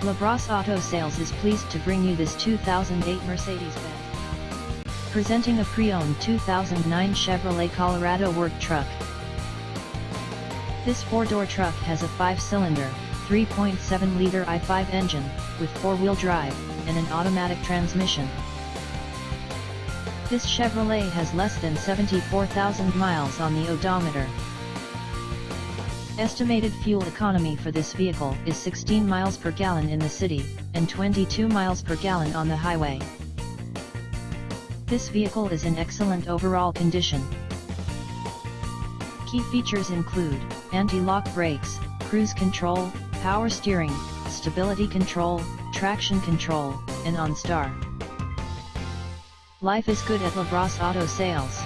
LaBrosse Auto Sales is pleased to bring you this 2008 Mercedes-Benz. Presenting a pre-owned 2009 Chevrolet Colorado work truck. This four-door truck has a 5-cylinder, 3.7-liter i5 engine, with 4-wheel drive, and an automatic transmission. This Chevrolet has less than 74,000 miles on the odometer. Estimated fuel economy for this vehicle is 16 miles per gallon in the city, and 22 miles per gallon on the highway. This vehicle is in excellent overall condition. Key features include anti-lock brakes, cruise control, power steering, stability control, traction control, and OnStar. Life is good at LaBrosse Auto Sales.